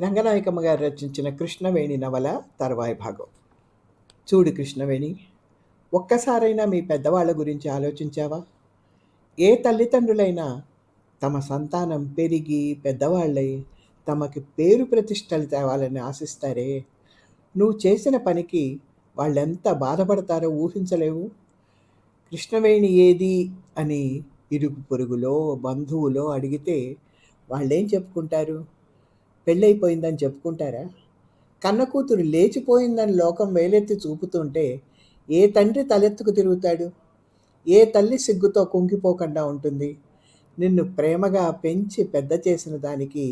రంగనాయకమ్మ గారు రచించిన 'కృష్ణవేణి' నవల తర్వాయి భాగం. చూడు కృష్ణవేణి, ఒక్కసారైనా మీ పెద్దవాళ్ళ గురించి ఆలోచించావా? ఏ తల్లిదండ్రులైనా తమ సంతానం పెరిగి పెద్దవాళ్ళై తమకి పేరు ప్రతిష్టలు తేవాలని ఆశిస్తారే. నువ్వు చేసిన పనికి వాళ్ళెంత బాధపడతారో ఊహించలేవు. కృష్ణవేణి ఏది అని ఇరుగు పొరుగులో బంధువులో అడిగితే వాళ్ళేం చెప్పుకుంటారు? పెళ్ళైపోయిందని చెప్పుకుంటారా? కన్న కూతురు లేచిపోయిందని లోకం వేలెత్తి చూపుతుంటే ఏ తండ్రి తలెత్తుకు తిరుగుతాడు? ఏ తల్లి సిగ్గుతో కుంగిపోకుండా ఉంటుంది? నిన్ను ప్రేమగా పెంచి పెద్ద చేసిన దానికి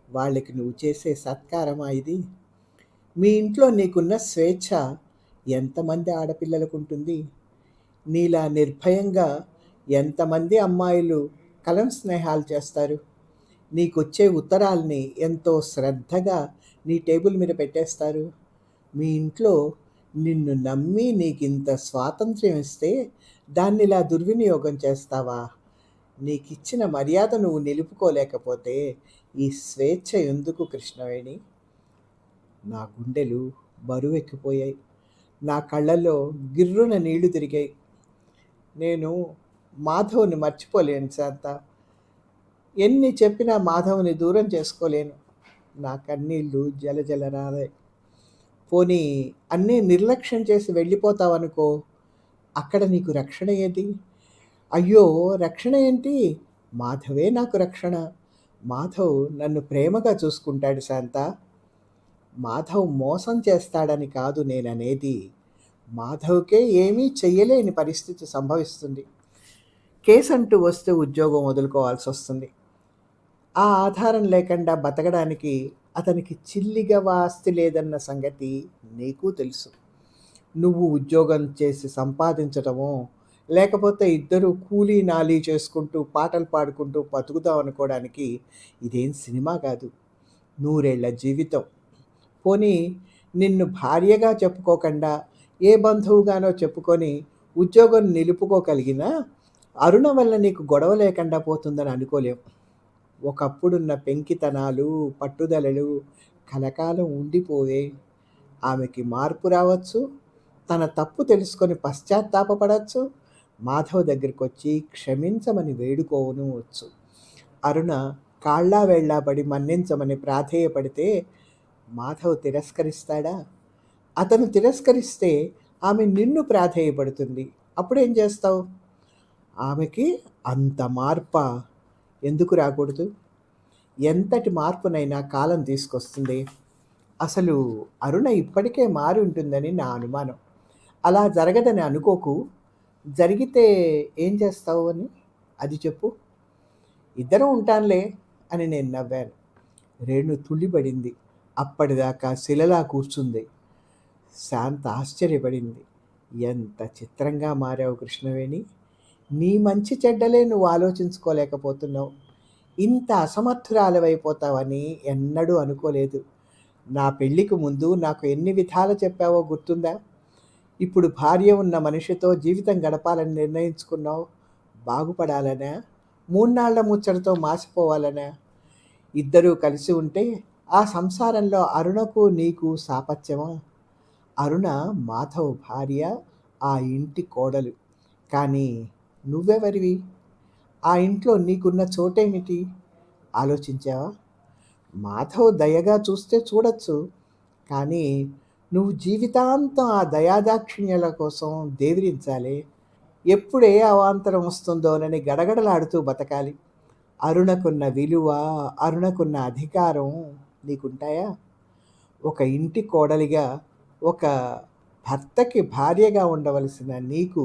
వాళ్ళకి నువ్వు చేసే సత్కారమా ఇది? మీ ఇంట్లో నీకున్న స్వేచ్ఛ ఎంతమంది ఆడపిల్లలకు ఉంటుంది? నీలా నిర్భయంగా ఎంతమంది అమ్మాయిలు కలం స్నేహాలు చేస్తారు? నీకొచ్చే ఉత్తరాల్ని ఎంతో శ్రద్ధగా నీ టేబుల్ మీద పెట్టేస్తారు. మీ ఇంట్లో నిన్ను నమ్మి నీకింత స్వాతంత్ర్యం ఇస్తే దాన్ని ఇలా దుర్వినియోగం చేస్తావా? నీకిచ్చిన మర్యాద నువ్వు నిలుపుకోలేకపోతే ఈ స్వేచ్ఛ ఎందుకు కృష్ణవేణి? నా గుండెలు బరువెక్కిపోయాయి. నా కళ్ళల్లో గిర్రున నీళ్లు తిరిగాయి. నేను మాధవ్ని మర్చిపోలేను శాంత. ఎన్ని చెప్పినా మాధవ్ని దూరం చేసుకోలేను. నా కన్నీళ్ళు జలజల రాదాయి. పోనీ అన్నీ నిర్లక్ష్యం చేసి వెళ్ళిపోతావనుకో, అక్కడ నీకు రక్షణ ఏది? అయ్యో, రక్షణ ఏంటి? మాధవే నాకు రక్షణ. మాధవ్ నన్ను ప్రేమగా చూసుకుంటాడు శాంత. మాధవ్ మోసం చేస్తాడని కాదు నేననేది. మాధవ్కే ఏమీ చెయ్యలేని పరిస్థితి సంభవిస్తుంది. కేసంటూ వస్తే ఉద్యోగం వదులుకోవాల్సి వస్తుంది. ఆ ఆధారం లేకుండా బతకడానికి అతనికి చిల్లిగా ఆస్తి లేదన్న సంగతి నీకు తెలుసు. నువ్వు ఉద్యోగం చేసి సంపాదించటమో, లేకపోతే ఇద్దరు కూలీ నాలీ చేసుకుంటూ పాటలు పాడుకుంటూ బతుకుదాం అనుకోవడానికి ఇదేం సినిమా కాదు, నూరేళ్ల జీవితం. పోనీ నిన్ను భార్యగా చెప్పుకోకుండా ఏ బంధువుగానో చెప్పుకొని ఉద్యోగం నిలుపుకోగలిగినా అరుణ వల్ల నీకు గొడవ లేకుండా పోతుందని అనుకోలేం. ఒకప్పుడున్న పెంకితనాలు పట్టుదలలు కలకాలం ఉండిపోవే. ఆమెకి మార్పు రావచ్చు, తన తప్పు తెలుసుకొని పశ్చాత్తాపపడవచ్చు, మాధవ్ దగ్గరికి వచ్చి క్షమించమని వేడుకోవనవచ్చు. అరుణ కాళ్ళా వేళ్ళాపడి మన్నించమని ప్రాధేయపడితే మాధవ్ తిరస్కరిస్తాడా? అతను తిరస్కరిస్తే ఆమె నిన్ను ప్రాధేయపడుతుంది. అప్పుడేం చేస్తావు? ఆమెకి అంత మార్ప ఎందుకు రాకూడదు? ఎంతటి మార్పునైనా కాలం తీసుకొస్తుంది. అసలు అరుణ ఇప్పటికే మారి ఉంటుందని నా అనుమానం. అలా జరగదని అనుకోకు. జరిగితే ఏం చేస్తావు అని అది చెప్పు. ఇద్దరం ఉంటానులే అని నేను నవ్వాను. రేణు తుళ్ళిపడింది. అప్పటిదాకా శిలలా కూర్చుంది. శాంత ఆశ్చర్యపడింది. ఎంత చిత్రంగా మారావు కృష్ణవేణి. నీ మంచి చెడ్డలే నువ్వు ఆలోచించుకోలేకపోతున్నావు. ఇంత అసమర్థురాలవైపోతావని ఎన్నడూ అనుకోలేదు. నా పెళ్ళికి ముందు నాకు ఎన్ని విధాలు చెప్పావో గుర్తుందా? ఇప్పుడు భార్య ఉన్న మనిషితో జీవితం గడపాలని నిర్ణయించుకున్నావు. బాగుపడాలనా? మూన్నాళ్ల ముచ్చటతో మాసిపోవాలనా? ఇద్దరూ కలిసి ఉంటే ఆ సంసారంలో అరుణకు నీకు సాపత్యమా? అరుణ మాధవ్ భార్య, ఆ ఇంటి కోడలు. కానీ నువ్వెవరివి? ఆ ఇంట్లో నీకున్న చోటేమిటి ఆలోచించావా? మాధవ్ దయగా చూస్తే చూడొచ్చు, కానీ నువ్వు జీవితాంతం ఆ దయాదాక్షిణ్యాల కోసం దేవిరించాలి. ఎప్పుడే అవాంతరం వస్తుందోనని గడగడలాడుతూ బతకాలి. అరుణకున్న విలువ, అరుణకున్న అధికారం నీకుంటాయా? ఒక ఇంటి కోడలిగా, ఒక భర్తకి భార్యగా ఉండవలసిన నీకు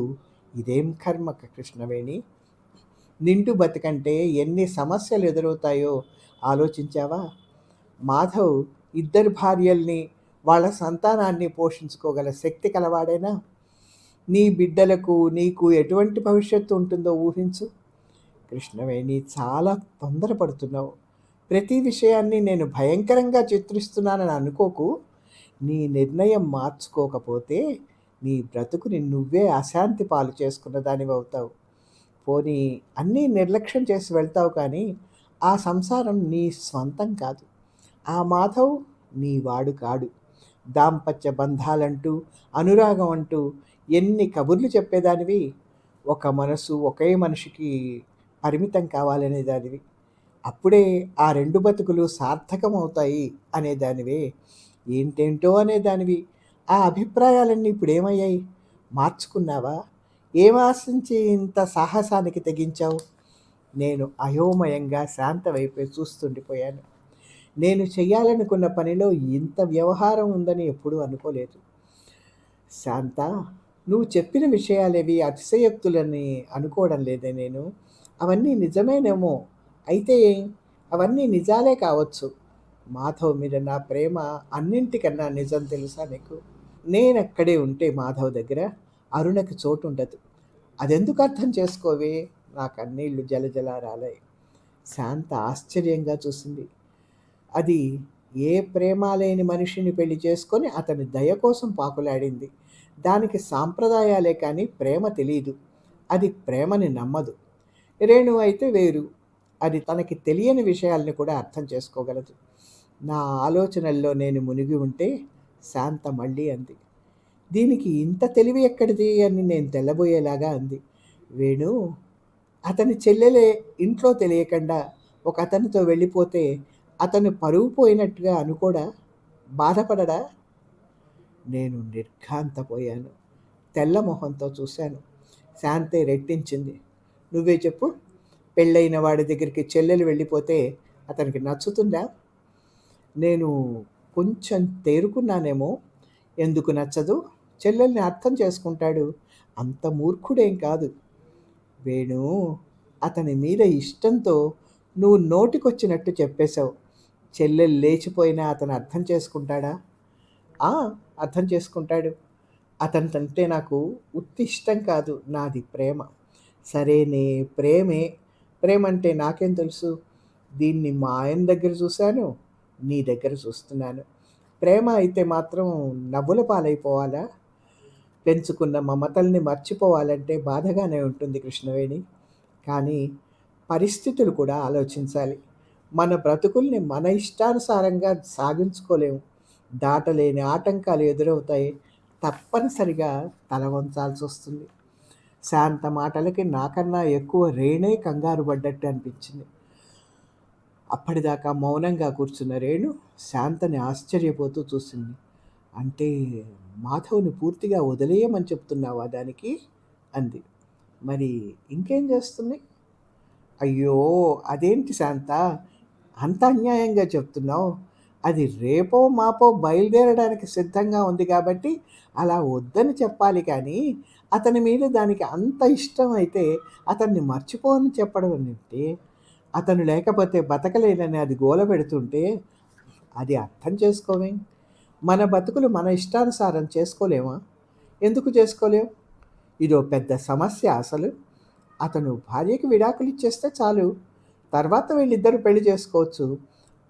ఇదేం కర్మ కృష్ణవేణి? నిండు బతికంటే ఎన్ని సమస్యలు ఎదురవుతాయో ఆలోచించావా? మాధవ్ ఇద్దరు భార్యల్ని, వాళ్ళ సంతానాన్ని పోషించుకోగల శక్తి కలవాడేనా? నీ బిడ్డలకు నీకు ఎటువంటి భవిష్యత్తు ఉంటుందో ఊహించు. కృష్ణవేణి, చాలా తొందరపడుతున్నావు. ప్రతి విషయాన్ని నేను భయంకరంగా చిత్రిస్తున్నానని అనుకోకు. నీ నిర్ణయం మార్చుకోకపోతే నీ బ్రతుకుని నువ్వే అశాంతి పాలు చేసుకున్న దానివి అవుతావు. పోనీ అన్నీ నిర్లక్ష్యం చేసి వెళ్తావు, కానీ ఆ సంసారం నీ స్వంతం కాదు. ఆ మాధవ్ నీ వాడు కాడు. దాంపత్య బంధాలంటూ, అనురాగం అంటూ ఎన్ని కబుర్లు చెప్పేదానివి. ఒక మనసు ఒకే మనిషికి పరిమితం కావాలనేదానివి. అప్పుడే ఆ 2 బతుకులు సార్థకమవుతాయి అనేదానివే. ఏంటేంటో అనేదానివి. ఆ అభిప్రాయాలన్నీ ఇప్పుడేమయ్యాయి? మార్చుకున్నావా? ఏం ఆశించి ఇంత సాహసానికి తెగించావు? నేను అయోమయంగా శాంత వైపే చూస్తుండిపోయాను. నేను చెయ్యాలనుకున్న పనిలో ఇంత వ్యవహారం ఉందని ఎప్పుడూ అనుకోలేదు. శాంత, నువ్వు చెప్పిన విషయాలేవి అతిశయోక్తులని అనుకోవడం లేదే నేను. అవన్నీ నిజమేనేమో. అయితే ఏం? అవన్నీ నిజాలే కావచ్చు. మాధవ్ మీద నా ప్రేమ అన్నింటికన్నా నిజం తెలుసా నీకు? నేనక్కడే ఉంటే మాధవ్ దగ్గర అరుణకి చోటుండదు. అదెందుకు అర్థం చేసుకోవే? నా కన్నీళ్లు జలజల రాలాయి. శాంత ఆశ్చర్యంగా చూసింది. అది ఏ ప్రేమ లేని మనిషిని పెళ్లి చేసుకొని అతని దయ కోసం పాకులాడింది. దానికి సాంప్రదాయాలే కానీ ప్రేమ తెలీదు. అది ప్రేమని నమ్మదు. రేణు అయితే వేరు. అది తనకి తెలియని విషయాల్ని కూడా అర్థం చేసుకోగలదు. నా ఆలోచనల్లో నేను మునిగి ఉంటే శాంత మళ్ళీ అంది. దీనికి ఇంత తెలివి ఎక్కడిది అని నేను తెల్లబోయేలాగా అంది. వేణు, అతని చెల్లెలే ఇంట్లో తెలియకుండా ఒక అతనితో వెళ్ళిపోతే అతను పరువు పోయినట్టుగా అనుకోడా? బాధపడడా? నేను నిర్ఘాంతపోయాను. తెల్ల మొహంతో చూశాను. శాంతే రెట్టించింది. నువ్వే చెప్పు. పెళ్ళైన వాడి దగ్గరికి చెల్లెలు వెళ్ళిపోతే అతనికి నచ్చుతుందా? నేను కొంచెం తేరుకున్నానేమో. ఎందుకు నచ్చదు? చెల్లెల్ని అర్థం చేసుకుంటాడు. అంత మూర్ఖుడేం కాదు. వేణు, అతని మీద ఇష్టంతో నువ్వు నోటికొచ్చినట్టు చెప్పేశావు. చెల్లెలు లేచిపోయినా అతను అర్థం చేసుకుంటాడా? ఆ, అర్థం చేసుకుంటాడు. అతనితంటే నాకు ఉత్తి ఇష్టం కాదు, నాది ప్రేమ. సరేనే, ప్రేమే. ప్రేమంటే నాకేం తెలుసు? దీన్ని మా ఆయన దగ్గర చూశాను, నీ దగ్గర చూస్తున్నాను. ప్రేమ అయితే మాత్రం నవ్వుల పాలైపోవాలా? పెంచుకున్న మమతల్ని మర్చిపోవాలంటే బాధగానే ఉంటుంది కృష్ణవేణి. కానీ పరిస్థితులు కూడా ఆలోచించాలి. మన బ్రతుకుల్ని మన ఇష్టానుసారంగా సాగించుకోలేము. దాటలేని ఆటంకాలు ఎదురవుతాయి. తప్పనిసరిగా తల వంచాల్సి వస్తుంది. శాంత మాటలకి నాకన్నా ఎక్కువ రేణే కంగారు పడ్డట్టు అనిపించింది. అప్పటిదాకా మౌనంగా కూర్చున్న రేణు శాంతని ఆశ్చర్యపోతూ చూసింది. అంటే మాధవ్ని పూర్తిగా వదిలేయమని చెప్తున్నావా దానికి? అంది. మరి ఇంకేం చేస్తుంది? అయ్యో, అదేంటి శాంత అంత అన్యాయంగా చెప్తున్నావు? అది రేపో మాపో బయలుదేరడానికి సిద్ధంగా ఉంది కాబట్టి అలా వద్దని చెప్పాలి కానీ అతని మీద దానికి అంత ఇష్టం అయితే అతన్ని మర్చిపోని చెప్పడం ఏంటి? అతను లేకపోతే బతకలేనని అది గోల పెడుతుంటే అది అర్థం చేసుకోవేం? మన బతుకులు మన ఇష్టానుసారం చేసుకోలేమా? ఎందుకు చేసుకోలేం? ఇదో పెద్ద సమస్య అసలు. అతను భార్యకి విడాకులు ఇచ్చేస్తే చాలు. తర్వాత వీళ్ళిద్దరూ పెళ్లి చేసుకోవచ్చు.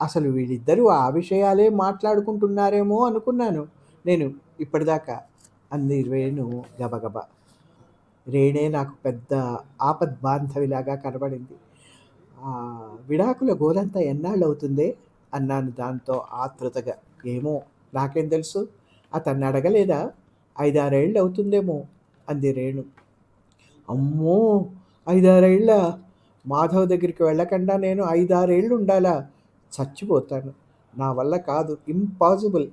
అసలు వీళ్ళిద్దరూ ఆ విషయాలే మాట్లాడుకుంటున్నారేమో అనుకున్నాను నేను ఇప్పటిదాకా, అంది రేణు గబగబా. రేణే నాకు పెద్ద ఆపద్బాంధవిలాగా కనబడింది. ఆ విడాకుల గోలంతా ఎన్నాళ్ళవుతుందే? అన్నాను దాంతో ఆతృతగా. ఏమో, నాకేం తెలుసు? అతన్ని అడగలేదా? 5-6 ఏళ్ళు అవుతుందేమో, అంది రేణు. అమ్మో, 5-6 ఏళ్ళ? మాధవ్ దగ్గరికి వెళ్ళకుండా నేను 5-6 ఏళ్ళు ఉండాలా? చచ్చిపోతాను. నా వల్ల కాదు, ఇంపాసిబుల్.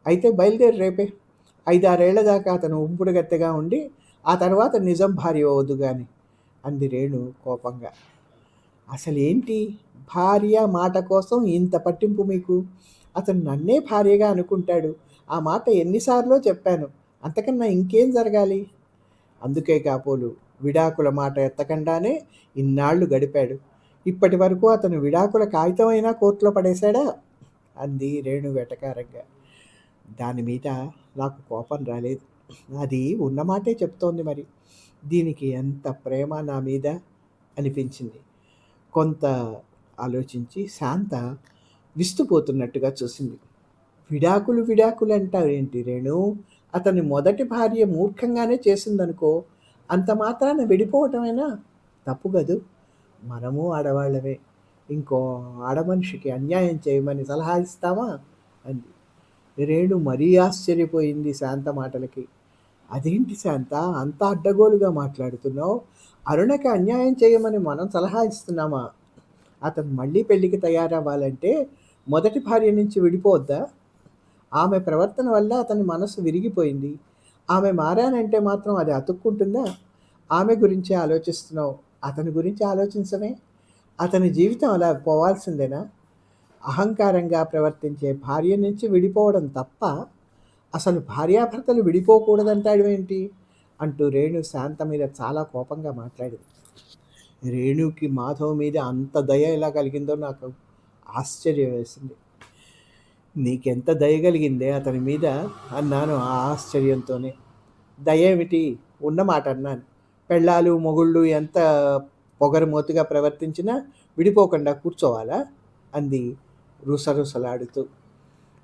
అయితే బయలుదేరి రేపే. 5-6 ఏళ్ల దాకా అతను ఉంపుడు గత్తెగా ఉండి ఆ తర్వాత నిజం భార్య అవద్దు గాని, అంది రేణు కోపంగా. అసలేంటి? భార్య మాట కోసం ఇంత పట్టింపు మీకు? అతను నన్నే భార్యగా అనుకుంటాడు. ఆ మాట ఎన్నిసార్లో చెప్పాను. అంతకన్నా ఇంకేం జరగాలి? అందుకే కాపోలు విడాకుల మాట ఎత్తకుండానే ఇన్నాళ్ళు గడిపాడు. ఇప్పటి వరకు అతను విడాకుల కాగితమైనా కోర్టులో పడేశాడా? అంది రేణు వెటకారంగా. దాని మీద నాకు కోపం రాలేదు. అది ఉన్నమాటే చెప్తోంది మరి. దీనికి ఎంత ప్రేమ నా మీద అనిపించింది. కొంత ఆలోచించి శాంత విస్తుపోతున్నట్టుగా చూసింది. విడాకులు విడాకులు అంటావేంటి రేణు? అతని మొదటి భార్య మూర్ఖంగానే చేసిందనుకో, అంత మాత్రాన విడిపోవటమేనా? తప్పు కదూ? మనము ఆడవాళ్ళమే. ఇంకో ఆడమనిషికి అన్యాయం చేయమని సలహా ఇస్తావా అంది. రేణు మరీ ఆశ్చర్యపోయింది శాంత మాటలకి. అదేంటి శాంత, అంత అడ్డగోలుగా మాట్లాడుతున్నావు? అరుణకి అన్యాయం చేయమని మనం సలహా ఇస్తున్నామా? అతను మళ్ళీ పెళ్లికి తయారవ్వాలంటే మొదటి భార్య నుంచి విడిపోవద్దా? ఆమె ప్రవర్తన వల్ల అతని మనసు విరిగిపోయింది. ఆమె మారానంటే మాత్రం అది అతుక్కుంటుందా? ఆమె గురించే ఆలోచిస్తున్నావు. అతని గురించి ఆలోచించమే. అతని జీవితం అలా పోవాల్సిందేనా? అహంకారంగా ప్రవర్తించే భార్య నుంచి విడిపోవడం తప్ప అసలు భార్యాభర్తలు విడిపోకూడదంటాడేంటి అంటూ రేణు శాంత మీద చాలా కోపంగా మాట్లాడింది. రేణుకి మాధవ్ మీద అంత దయ ఎలా కలిగిందో నాకు ఆశ్చర్యం వేసింది. నీకెంత దయ కలిగిందే అతని మీద అన్నాను ఆ ఆశ్చర్యంతోనే. దయ ఏమిటి, ఉన్నమాట అన్నాను. పెళ్ళాలు మొగుళ్ళు ఎంత పొగరుమోతుగా ప్రవర్తించినా విడిపోకుండా కూర్చోవాలా అంది రుసరుసలాడుతూ.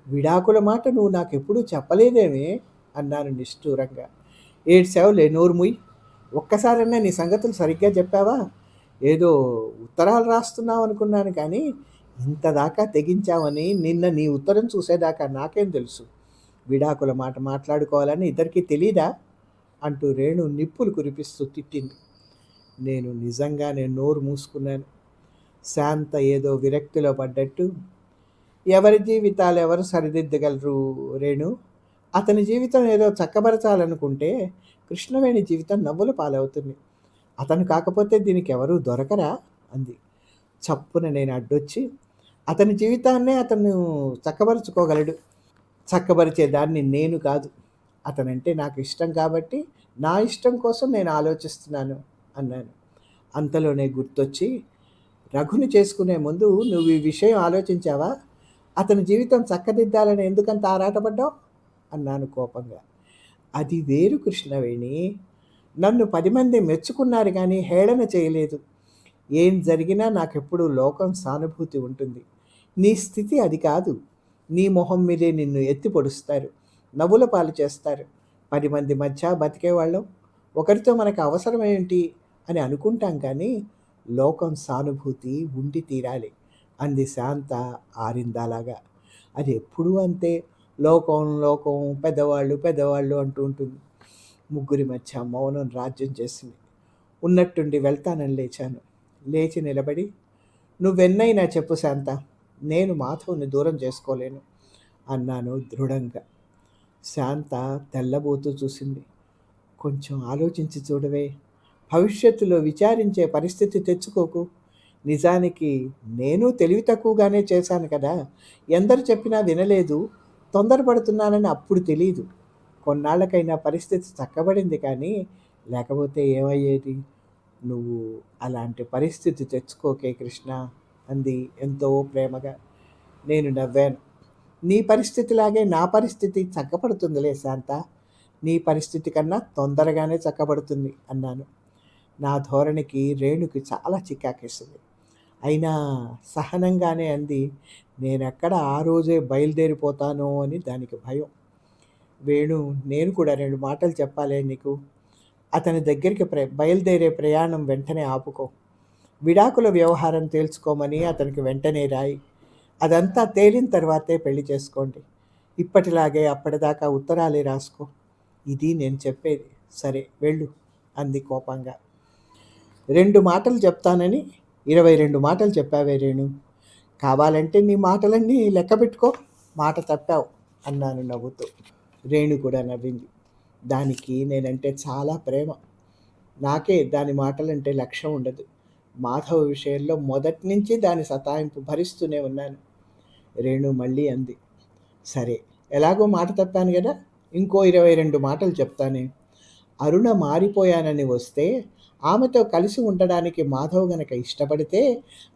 విడాకుల మాట నువ్వు నాకెప్పుడూ చెప్పలేదేమే అన్నాను నిష్ఠూరంగా. ఏడ్చావులే, నోరు ముయ్. ఒక్కసారన్నా నీ సంగతులు సరిగ్గా చెప్పావా? ఏదో ఉత్తరాలు రాస్తున్నావు అనుకున్నాను, కానీ ఇంతదాకా తెగించావని నిన్న నీ ఉత్తరం చూసేదాకా నాకేం తెలుసు? విడాకుల మాట మాట్లాడుకోవాలని ఇద్దరికీ తెలీదా అంటూ రేణు నిప్పులు కురిపిస్తూ తిట్టింది. నేను నోరు మూసుకున్నాను. శాంత ఏదో విరక్తిలో పడ్డట్టు, ఎవరి జీవితాలు ఎవరు సరిదిద్దగలరు రేణు? అతని జీవితం ఏదో చక్కబరచాలనుకుంటే కృష్ణవేణి జీవితం నవ్వుల పాలవుతుంది. అతను కాకపోతే దీనికి ఎవరూ దొరకరా అంది. చప్పున నేను అడ్డొచ్చి, అతని జీవితాన్నే అతను చక్కబరుచుకోగలడు. చక్కబరిచేదాన్ని నేను కాదు. అతనంటే నాకు ఇష్టం కాబట్టి నా ఇష్టం కోసం నేను ఆలోచిస్తున్నాను అన్నాను. అంతలోనే గుర్తొచ్చి, రఘుని చేసుకునే ముందు నువ్వు ఈ విషయం ఆలోచించావా? అతని జీవితం చక్కదిద్దాలని ఎందుకంత ఆరాటపడ్డావు అన్నాను కోపంగా. అది వేరు కృష్ణవేణి. నన్ను 10 మంది మెచ్చుకున్నారు కానీ హేళన చేయలేదు. ఏం జరిగినా నాకెప్పుడు లోకం సానుభూతి ఉంటుంది. నీ స్థితి అది కాదు. నీ మొహం మీదే నిన్ను ఎత్తి పొడుస్తారు, నవ్వుల పాలు చేస్తారు. 10 మంది మధ్య బతికేవాళ్ళం ఒకరితో మనకు అవసరం ఏంటి అని అనుకుంటాం, కానీ లోకం సానుభూతి ఉండి తీరాలి అంది శాంత ఆరిందాలాగా. అది ఎప్పుడూ అంతే. లోకం లోకం, పెద్దవాళ్ళు పెద్దవాళ్ళు అంటూ ఉంటుంది. ముగ్గురి మధ్య మౌనం రాజ్యం చేసింది. ఉన్నట్టుండి వెళ్తానని లేచాను. లేచి నిలబడి, నువ్వెన్నైనా చెప్పు శాంత, నేను మాధవ్ని దూరం చేసుకోలేను అన్నాను దృఢంగా. శాంత తెల్లబోతూ చూసింది. కొంచెం ఆలోచించి చూడవే. భవిష్యత్తులో విచారించే పరిస్థితి తెచ్చుకోకు. నిజానికి నేను తెలివి తక్కువగానే చేశాను కదా. ఎందరు చెప్పినా వినలేదు. తొందరపడుతున్నానని అప్పుడు తెలీదు. కొన్నాళ్ళకైనా పరిస్థితి చక్కబడింది, కానీ లేకపోతే ఏమయ్యేది? నువ్వు అలాంటి పరిస్థితి తెచ్చుకోకే కృష్ణ అంది ఎంతో ప్రేమగా. నేను నవ్వాను. నీ పరిస్థితిలాగే నా పరిస్థితి చక్కపడుతుందిలే శాంత. నీ పరిస్థితి కన్నా తొందరగానే చక్కబడుతుంది అన్నాను. నా ధోరణికి రేణుకి చాలా చికాకేసింది. అయినా సహనంగానే అంది. నేనెక్కడ ఆ రోజే బయలుదేరిపోతానో అని దానికి భయం. వేణు, నేను కూడా 2 మాటలు చెప్పాలే నీకు. అతని దగ్గరికి బయలుదేరే ప్రయాణం వెంటనే ఆపుకో. విడాకుల వ్యవహారం తేల్చుకోమని అతనికి వెంటనే రాయి. అదంతా తేలిన తర్వాతే పెళ్లి చేసుకోండి. ఇప్పటిలాగే అప్పటిదాకా ఉత్తరాలే రాసుకో. ఇది నేను చెప్పేది. సరే వెళ్ళు అంది కోపంగా. 2 మాటలు చెప్తానని 22 మాటలు చెప్పావే రేణు. కావాలంటే నీ మాటలన్నీ లెక్క పెట్టుకో. మాట తప్పావు అన్నాను నవ్వుతూ. రేణు కూడా నవ్వింది. దానికి నేనంటే చాలా ప్రేమ. నాకే దాని మాటలంటే లక్ష్యం ఉండదు. మాధవ్ విషయంలో మొదటి నుంచి దాని సతాయింపు భరిస్తూనే ఉన్నాను. రేణు మళ్ళీ అంది. సరే, ఎలాగో మాట తప్పాను కదా, ఇంకో 22 మాటలు చెప్తానే. అరుణ మారిపోయానని వస్తే ఆమెతో కలిసి ఉండడానికి మాధవ్ గనక ఇష్టపడితే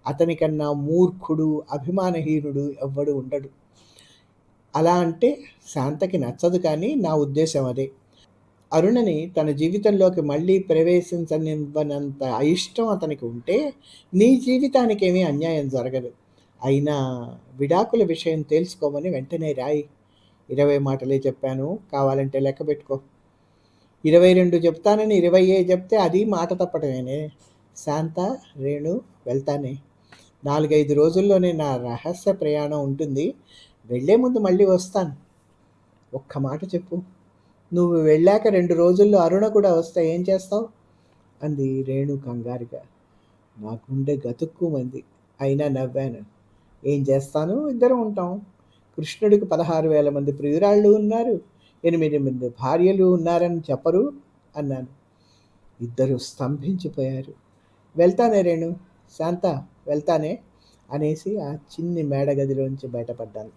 అతనికన్నా మూర్ఖుడు, అభిమానహీనుడు ఎవ్వడు ఉండడు. అలా అంటే శాంతకి నచ్చదు, కానీ నా ఉద్దేశం అదే. అరుణని తన జీవితంలోకి మళ్ళీ ప్రవేశించనివ్వనంత అయిష్టం అతనికి ఉంటే నీ జీవితానికేమీ అన్యాయం జరగదు. అయినా విడాకుల విషయం తెలుసుకోమని వెంటనే రాయి. 20 మాటలే చెప్పాను, కావాలంటే లెక్క పెట్టుకో. 22 చెప్తానని 20 చెప్తే అది మాట తప్పటమేనే. శాంత, రేణు, వెళ్తానే. 4, 5 రోజుల్లోనే నా రహస్య ప్రయాణం ఉంటుంది. వెళ్ళే ముందు మళ్ళీ వస్తాను. ఒక్క మాట చెప్పు. నువ్వు వెళ్ళాక 2 రోజుల్లో అరుణ కూడా వస్తే ఏం చేస్తావు?" అంది రేణు కంగారుగా. నా గుండె గతుక్కుమంది. అయినా నవ్వాను. "ఏం చేస్తాను? ఇద్దరం ఉంటాం. కృష్ణుడికి 16,000 మంది ప్రియురాళ్ళు ఉన్నారు. 8 మంది భార్యలు ఉన్నారని చెప్పరు?" అన్నాను. ఇద్దరూ స్తంభించిపోయారు. "వెళ్తానే రేణు, శాంత, వెళ్తానే" అనేసి ఆ చిన్ని మేడగదిలోంచి బయటపడ్డాను.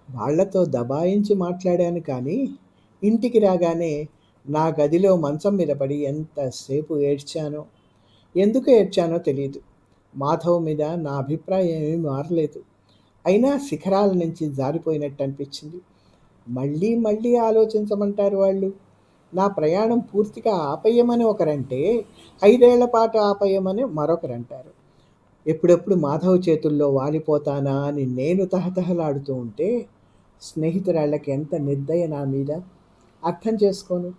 వాళ్ళతో దబాయించి మాట్లాడాను కానీ, ఇంటికి రాగానే నా గదిలో మంచం మీద పడి ఎంతసేపు ఏడ్చానో, ఎందుకు ఏడ్చానో తెలీదు. మాధవ్ మీద నా అభిప్రాయం ఏమీ మారలేదు. అయినా శిఖరాల నుంచి జారిపోయినట్టు అనిపించింది. మళ్ళీ మళ్ళీ ఆలోచించమంటారు వాళ్ళు. నా ప్రయాణం పూర్తిగా ఆపేయమని ఒకరంటే, 5 ఏళ్ల పాటు ఆపేయమని మరొకరంటారు. ఎప్పుడెప్పుడు మాధవ్ చేతుల్లో వాలిపోతానా అని నేను తహతహలాడుతూ ఉంటే, స్నేహితురాళ్ళకి ఎంత నిర్దయ నా మీద. అర్థం చేసుకోను.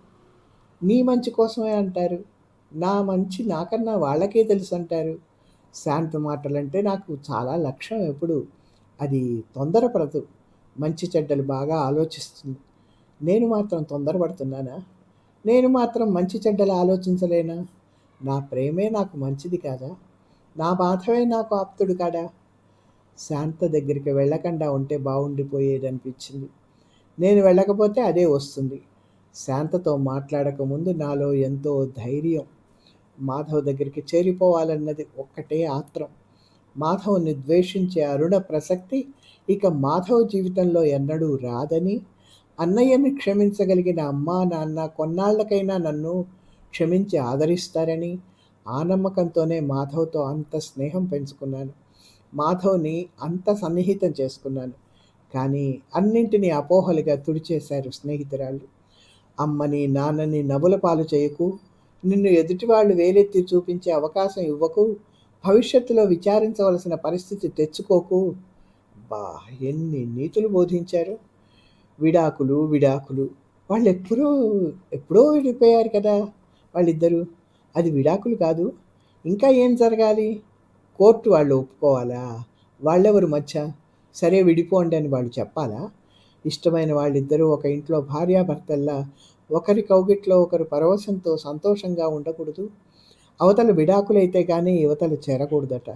నీ మంచి కోసమే అంటారు. నా మంచి నాకన్నా వాళ్ళకే తెలుసంటారు. శాంతి మాటలంటే నాకు చాలా లక్ష్యం ఎప్పుడు. అది తొందరపడదు. మంచి చెడ్డలు బాగా ఆలోచిస్తుంది. నేను మాత్రం తొందరపడుతున్నానా? నేను మాత్రం మంచి చెడ్డలు ఆలోచించలేనా? నా ప్రేమే నాకు మంచిది కాదా? నా మాధవే నాకు ఆప్తుడు కాడా? శాంత దగ్గరికి వెళ్ళకుండా ఉంటే బాగుండిపోయేదనిపించింది. నేను వెళ్ళకపోతే అదే వస్తుంది. శాంతతో మాట్లాడకముందు నాలో ఎంతో ధైర్యం. మాధవ్ దగ్గరికి చేరిపోవాలన్నది ఒక్కటే ఆత్రం. మాధవ్ని ద్వేషించే అరుణ ప్రసక్తి ఇక మాధవ్ జీవితంలో ఎన్నడూ రాదని, అన్నయ్యని క్షమించగలిగిన అమ్మా నాన్న కొన్నాళ్లకైనా నన్ను క్షమించి ఆదరిస్తారని, ఆ నమ్మకంతోనే మాధవ్తో అంత స్నేహం పెంచుకున్నాను. మాధవ్ని అంత సన్నిహితం చేసుకున్నాను. కానీ అన్నింటినీ అపోహలుగా తుడిచేశారు స్నేహితురాళ్ళు. "అమ్మని నాన్నని నవ్వుల పాలు చేయకు, నిన్ను ఎదుటివాళ్ళు వేలెత్తి చూపించే అవకాశం ఇవ్వకు, భవిష్యత్తులో విచారించవలసిన పరిస్థితి తెచ్చుకోకు." బా, ఎన్ని నీతులు బోధించారు. విడాకులు విడాకులు, వాళ్ళు ఎప్పుడో విడిపోయారు కదా వాళ్ళిద్దరూ. అది విడాకులు కాదు. ఇంకా ఏం జరగాలి? కోర్టు వాళ్ళు ఒప్పుకోవాలా? వాళ్ళెవరు మధ్య? సరే విడిపోండి అని వాళ్ళు చెప్పాలా? ఇష్టమైన వాళ్ళిద్దరూ ఒక ఇంట్లో భార్యాభర్తల్లా ఒకరి కౌగిట్లో ఒకరు పరవశంతో సంతోషంగా ఉండకూడదు? అవతల విడాకులైతే కానీ యువతలు చేరకూడదట.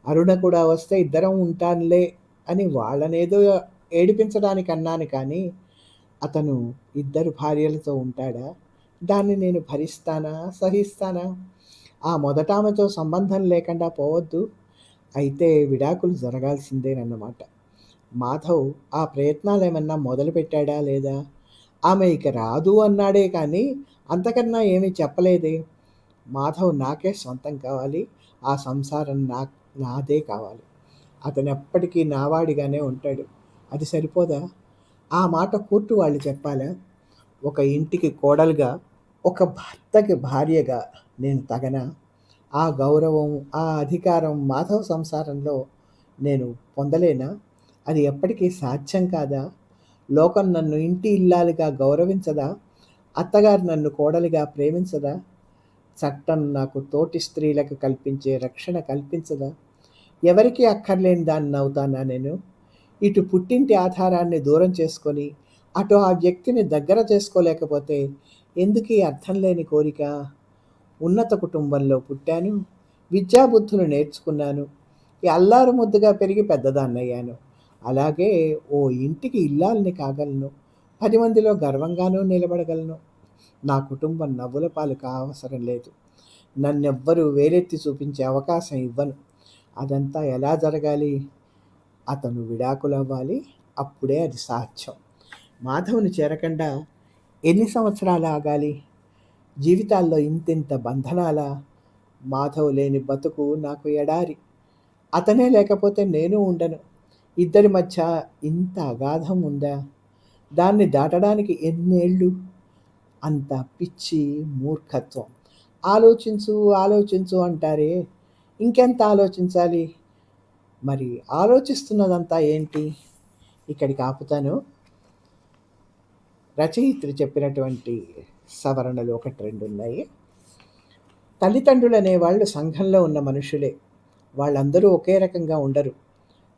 అరుణ కూడా వస్తే ఇద్దరం ఉంటానులే అని వాళ్ళనేదో ఏడిపించడానికి అన్నాను కానీ, అతను ఇద్దరు భార్యలతో ఉంటాడా? దాన్ని నేను భరిస్తానా, సహిస్తానా? ఆ మొదటామెతో సంబంధం లేకుండా పోవద్దు. అయితే విడాకులు జరగాల్సిందేనన్నమాట. మాధవ్ ఆ ప్రయత్నాలేమన్నా మొదలుపెట్టాడా లేదా? ఆమె ఇక రాదు అన్నాడే కానీ అంతకన్నా ఏమీ చెప్పలేదే. మాధవ్ నాకే సొంతం కావాలి. ఆ సంసారం నాదే కావాలి. అతను ఎప్పటికీ నావాడిగానే ఉంటాడు. అది సరిపోదా? ఆ మాట కోర్టు వాళ్ళు చెప్పాలా? ఒక ఇంటికి కోడలుగా, ఒక భర్తకి భార్యగా నేను తగనా? ఆ గౌరవం, ఆ అధికారం మాధవ్ సంసారంలో నేను పొందలేనా? అది ఎప్పటికీ సాధ్యం కాదా? లోకం నన్ను ఇంటి ఇల్లాలుగా గౌరవించదా? అత్తగారు నన్ను కోడలిగా ప్రేమించదా? చట్టం నాకు తోటి స్త్రీలకు కల్పించే రక్షణ కల్పించదా? ఎవరికీ అక్కర్లేని దాన్నవుతానా నేను? ఇటు పుట్టింటి ఆధారాన్ని దూరం చేసుకొని, అటు ఆ వ్యక్తిని దగ్గర చేసుకోలేకపోతే ఎందుకీ అర్థం లేని కోరిక? ఉన్నత కుటుంబంలో పుట్టాను. విద్యాబుద్ధులు నేర్చుకున్నాను. ఈ అల్లారు ముద్దుగా పెరిగి పెద్దదాన్నయ్యాను. అలాగే ఓ ఇంటికి ఇల్లాల్ని కాగలను. 10 మందిలో గర్వంగానూ నిలబడగలను. నా కుటుంబం నవ్వుల పాలు కావసరం లేదు. నన్నెవ్వరూ వేలెత్తి చూపించే అవకాశం ఇవ్వను. అదంతా ఎలా జరగాలి? అతను విడాకులవ్వాలి. అప్పుడే అది సాధ్యం. మాధవ్‌ని చేరకుండా ఎన్ని సంవత్సరాలు ఆగాలి? జీవితాల్లో ఇంతింత బంధనాలా? మాధవ్ లేని బతుకు నాకు ఎడారి. అతనే లేకపోతే నేను ఉండను. ఇద్దరి మధ్య ఇంత అగాధం ఉందా? దాన్ని దాటడానికి ఎన్నేళ్ళు? అంత పిచ్చి, మూర్ఖత్వం. ఆలోచించు, ఆలోచించు అంటారే, ఇంకెంత ఆలోచించాలి? మరి ఆలోచిస్తున్నదంతా ఏంటి? ఇక్కడికి ఆపుతాను. రచయిత్రి చెప్పినటువంటి సవరణలు 1, 2 ఉన్నాయి. తల్లిదండ్రులనేవాళ్ళు సంఘంలో ఉన్న మనుషులే. వాళ్ళందరూ ఒకే రకంగా ఉండరు.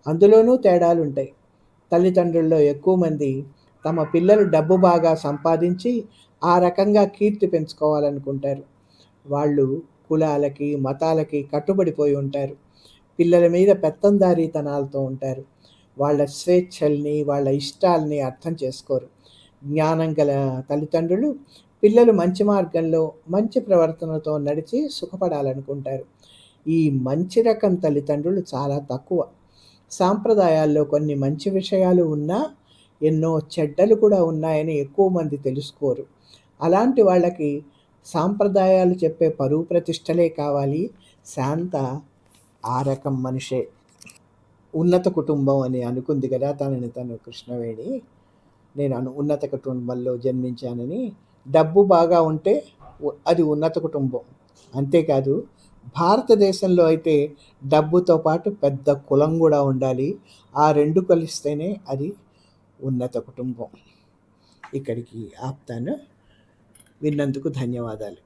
అందులోనూ తేడాలుంటాయి. తల్లిదండ్రుల్లో ఎక్కువ మంది తమ పిల్లలు డబ్బు బాగా సంపాదించి, ఆ రకంగా కీర్తి పెంచుకోవాలనుకుంటారు. వాళ్ళు కులాలకి, మతాలకి కట్టుబడిపోయి ఉంటారు. పిల్లల మీద పెత్తందారీతనాలతో ఉంటారు. వాళ్ళ స్వేచ్ఛల్ని, వాళ్ళ ఇష్టాల్ని అర్థం చేసుకోరు. జ్ఞానం గల తల్లిదండ్రులు పిల్లలు మంచి మార్గంలో, మంచి ప్రవర్తనతో నడిచి సుఖపడాలనుకుంటారు. ఈ మంచి రకం తల్లిదండ్రులు చాలా తక్కువ. సాంప్రదాయాల్లో కొన్ని మంచి విషయాలు ఉన్నా, ఎన్నో చెడ్డలు కూడా ఉన్నాయని ఎక్కువ మంది తెలుసుకోరు. అలాంటి వాళ్ళకి సాంప్రదాయాలు చెప్పే పరువు ప్రతిష్టలే కావాలి. శాంత ఆ రకం మనిషే. ఉన్నత కుటుంబం అని అనుకుంది కదా తనని తను కృష్ణవేణి. నేను ఉన్నత కుటుంబంలో జన్మించానని. డబ్బు బాగా ఉంటే అది ఉన్నత కుటుంబం. అంతేకాదు భారతదేశంలో అయితే డబ్బుతో పాటు పెద్ద కులం కూడా ఉండాలి. ఆ 2 కలిస్తేనే అది ఉన్నత కుటుంబం. ఇక్కడికి ఆపుతాను. విన్నందుకు ధన్యవాదాలు.